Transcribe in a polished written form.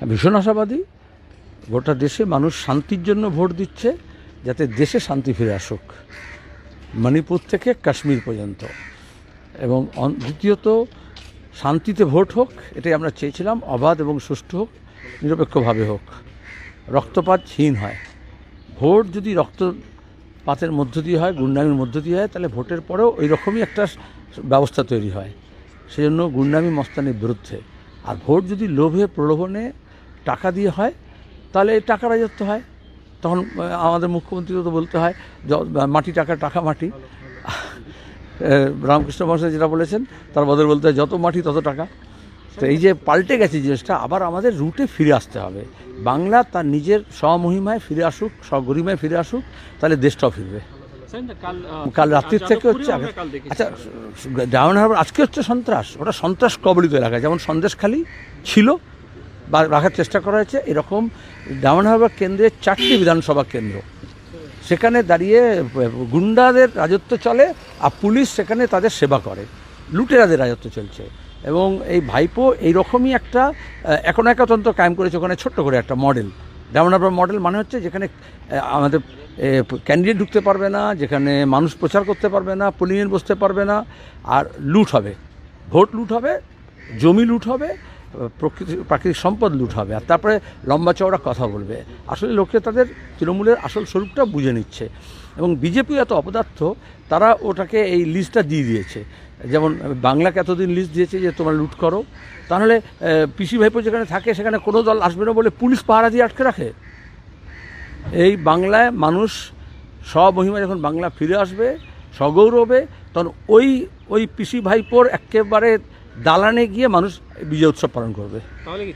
ভীষণ আশাবাদী। গোটা দেশে মানুষ শান্তির জন্য ভোট দিচ্ছে, যাতে দেশে শান্তি ফিরে আসুক, মণিপুর থেকে কাশ্মীর পর্যন্ত। এবং দ্বিতীয়ত, শান্তিতে ভোট হোক, এটাই আমরা চেয়েছিলাম, অবাধ এবং সুষ্ঠু হোক, নিরপেক্ষভাবে হোক, রক্তপাতহীন হয়। ভোট যদি রক্তপাতের মধ্য দিয়ে হয়, গুন্ডামির মধ্য দিয়ে হয়, তাহলে ভোটের পরেও ওই রকমই একটা ব্যবস্থা তৈরি হয়। সেজন্য গুন্ডামি মস্তানির বিরুদ্ধে। আর ভোট যদি লোভে প্রলোভনে টাকা দিয়ে হয়, তাহলে টাকা রাজত্ব হয়। তখন আমাদের মুখ্যমন্ত্রীকে তো বলতে হয় মাটি টাকা, টাকা মাটি। রামকৃষ্ণ মহাশয় যেটা বলেছেন তার বদলে বলতে হয় যত মাটি তত টাকা। তো এই যে পাল্টে গেছে জিনিসটা, আবার আমাদের রুটে ফিরে আসতে হবে। বাংলা তার নিজের স্বমহিমায় ফিরে আসুক, স্বগরিমায় ফিরে আসুক, তাহলে দেশটাও ফিরবে। কাল রাত্রির থেকে হচ্ছে, আচ্ছা ডায়মন্ড হারবার আজকে হচ্ছে সন্ত্রাস, ওটা সন্ত্রাস কবলিত এলাকা। যেমন সন্দেশখালী ছিল বা রাখার চেষ্টা করা হয়েছে, এরকম ডায়মন্ড হারবার কেন্দ্রের 4টি বিধানসভা কেন্দ্র, সেখানে দাঁড়িয়ে গুন্ডাদের রাজত্ব চলে, আর পুলিশ সেখানে তাদের সেবা করে, লুটেরাদের রাজত্ব চলছে। এবং এই ভাইপো এইরকমই একটা একতন্ত্র কায়েম করেছে ওখানে, ছোট্ট করে একটা মডেল, ডায়মন্ড হারবার মডেল, মানে হচ্ছে যেখানে আমাদের ক্যান্ডিডেট ঢুকতে পারবে না, যেখানে মানুষ প্রচার করতে পারবে না, পোলিং বসতে পারবে না, আর লুট হবে, ভোট লুট হবে, জমি লুট হবে, প্রাকৃতিক সম্পদ লুট হবে, আর তারপরে লম্বা চওড়া কথা বলবে। আসলে লোকে তাদের তৃণমূলের আসল স্বরূপটা বুঝে নিচ্ছে। এবং বিজেপি এত অপদার্থ, তারা ওটাকে এই লিস্টটা দিয়ে দিয়েছে। যেমন বাংলাকে এতদিন লিস্ট দিয়েছে যে তোমরা লুট করো, তাহলে পিসি ভাইপো যেখানে থাকে সেখানে কোনো দল আসবে না বলে পুলিশ পাহারা দিয়ে আটকে রাখে। এই বাংলায় মানুষ স্বমহিমা যখন বাংলা ফিরে আসবে সগৌরবে, তখন ওই পিসি ভাইপোর একেবারে দালানে গিয়ে মানুষ বিজয় উৎসব পালন করবে। তাহলে কি